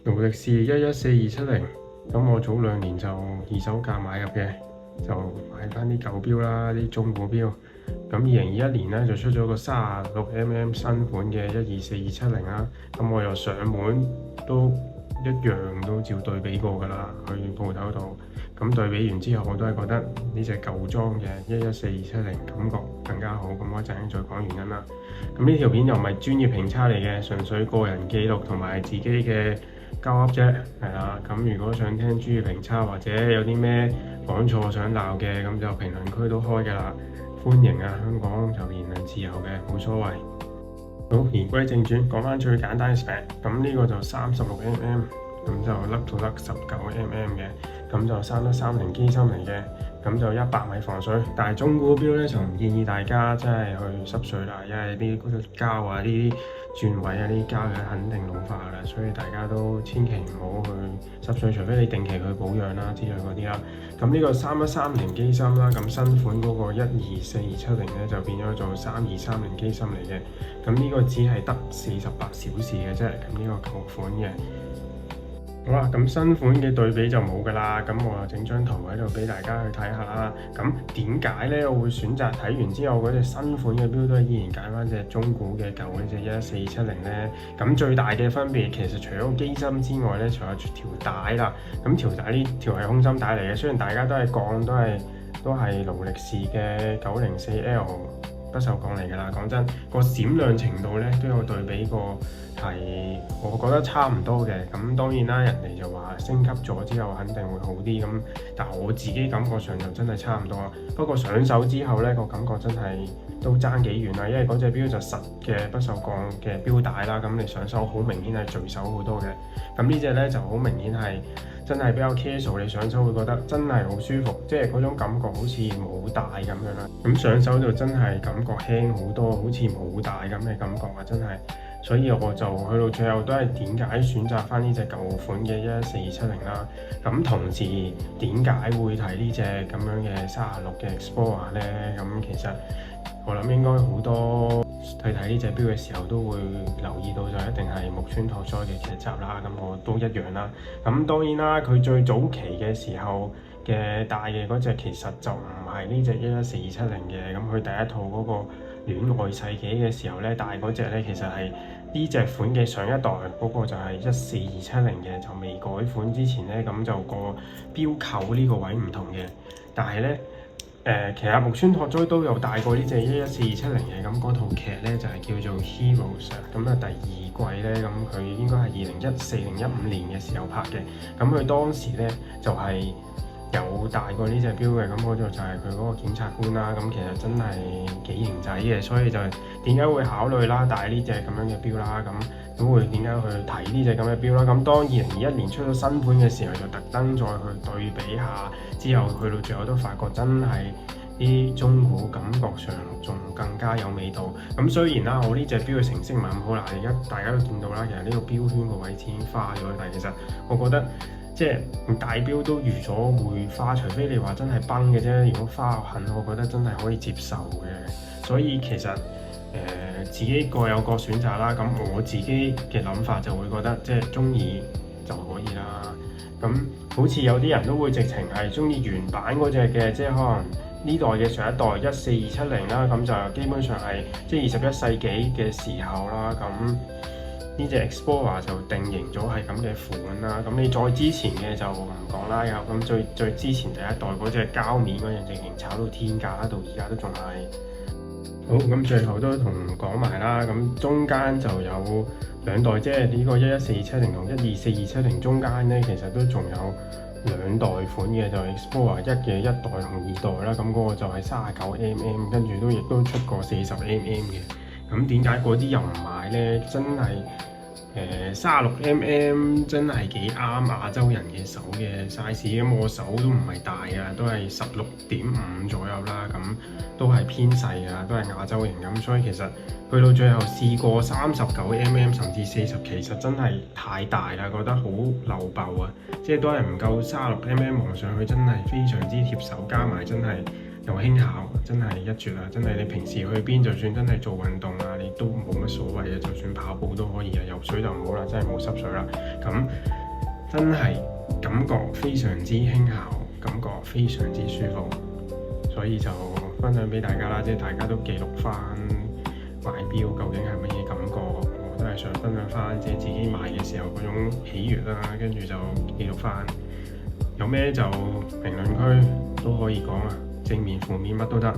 勞力士114-270，咁我早2年就二手價買入嘅，就買翻啲舊錶啦，啲中古錶。咁2021年咧就出咗個36mm 新款嘅124-270啦，咁我又上門都一樣都照對比過㗎啦，去鋪頭度。咁對比完之後，我都係覺得呢隻舊裝嘅114-270感覺更加好。咁我一陣再講原因啦。咁呢條片又唔係專業評測嚟嘅，純粹個人記錄同埋自己嘅交噏啫，係啦。咁如果想聽專業評測或者有啲咩講錯想鬧嘅，咁就評論區都開㗎啦，歡迎啊！香港就言論自由嘅，冇所謂。好，言歸正傳，講翻最簡單嘅 spec。咁呢個就36mm，咁就甩到甩19mm嘅。咁就310機芯嚟嘅，咁就100米防水。但係中古錶咧就唔建議大家真係去濕水啦，因為啲膠啊、啲轉位啊、啲膠嘅肯定老化啦，所以大家都千祈唔好去濕水，除非你定期去保養啦之類嗰啲啦。咁呢個3230機芯啦，咁新款嗰個124-270咧就變咗做3230機芯嚟嘅。咁呢個只係得48小時嘅啫，咁呢個舊款嘅。好啦，咁新款嘅對比就冇㗎啦，咁我就整張圖喺度俾大家去睇下啦。咁點解咧？我會選擇睇完之後嗰隻新款嘅錶都係依然揀翻隻中古嘅舊嗰隻114-270咧。咁最大嘅分別其實除咗機芯之外咧，仲有條帶啦。咁條帶呢條係空心帶嚟嘅，雖然大家都係鋼，都係勞力士嘅904L。不鏽鋼嚟㗎啦，講真，個閃亮程度咧都有對比過，係我覺得差唔多嘅。咁當然啦，人哋就話升級咗之後肯定會好啲咁，但我自己感覺上就真係差唔多。不過上手之後咧，個感覺真係都爭幾遠啦，因為嗰隻錶就實嘅不鏽鋼嘅錶帶啦，咁你上手好明顯係聚手好多嘅。咁呢隻咧就好明顯係真係比較 casual， 你上手會覺得真係好舒服，即係嗰種感覺好似冇帶咁樣啦。咁上手就真係感覺輕好多，好似冇帶咁嘅感覺啊，真係。所以我就去到最後都係點解選擇翻呢隻舊款嘅114-270啦。咁同時點解會睇呢隻咁樣嘅36嘅 Explorer 咧？咁其實我諗應該好多去睇呢隻錶嘅時候都會留意到，就一定係木村拓哉嘅劇集啦。咁我都一樣啦。咁當然啦，佢最早期嘅時候嘅戴嘅嗰隻其實就唔係呢隻114-270嘅。咁佢第一套嗰個戀愛世紀嘅時候咧，戴嗰隻咧其實係呢隻款嘅上一代嗰個就係14270嘅，就未改款之前咧，咁就個錶扣呢個位唔同嘅。但係咧其實木村拓哉都有戴過呢隻114-270嘅，咁嗰套劇咧就係叫做 Heroes 咁啊，第二季咧，咁佢應該係2014-2015年嘅時候拍嘅。咁佢當時咧就係有戴過呢隻錶嘅，咁嗰度就係佢嗰個檢察官啦。咁其實真係幾型仔嘅，所以就點解會考慮啦戴呢隻咁樣嘅錶啦？咁會點解去睇呢隻咁嘅錶啦？咁當2021年出咗新款嘅時候，就特登再去對比下，之後去到最後都發覺真係啲中古感覺上仲更加有味道。咁雖然啦，我呢隻錶嘅成色唔係咁好啦，而家大家都見到啦，其實呢個錶圈個位置已經花咗，但係其實我覺得即係戴錶都預咗會花，除非你話真係崩嘅啫。如果花痕，我覺得真係可以接受嘅。所以其實自己各有各選擇啦。咁我自己嘅諗法就會覺得即係中意就可以啦。咁好似有啲人都會直情係中意原版嗰隻嘅，即係可能呢代嘅上一代14270啦，咁就基本上係即係21世紀嘅時候啦。咁呢隻 Explorer 就定型咗係咁嘅款啦。咁你再之前嘅就唔講啦。咁最之前第一代嗰隻膠面嗰隻直情炒到天價，到而家都仲係。好，咁最後都同講埋啦。咁中間就有兩代，即係呢個114-270同124-270中間咧，其實都仲有兩代款嘅，就係 Explorer 1嘅一代同二代啦。咁嗰個就係39mm，跟住亦都出過40mm嘅。咁點解嗰啲又唔買咧？真係36mm 真係幾啱亞洲人嘅手嘅 size。咁我手都唔係大啊，都係16.5左右啦。咁都係偏細啊，都係亞洲型咁。所以其實去到最後試過39mm 甚至40，其實真係太大啦，覺得好漏爆啊！即係都係唔夠36mm望上去，真係非常之貼手，加埋真係又輕巧，真係一絕啦！真係你平時去邊，就算真係做運動啊，你都冇乜所謂嘅，就算跑步都可以啊，游水就唔好啦，真係冇濕水啦。咁真係感覺非常之輕巧，感覺非常之舒服，所以就分享俾大家啦，即係大家都記錄翻買錶究竟係乜嘢感覺，我都係想分享翻即係自己買嘅時候嗰種喜悅啦，跟住就記錄翻。有咩就評論區都可以講啊，正面負面乜都得。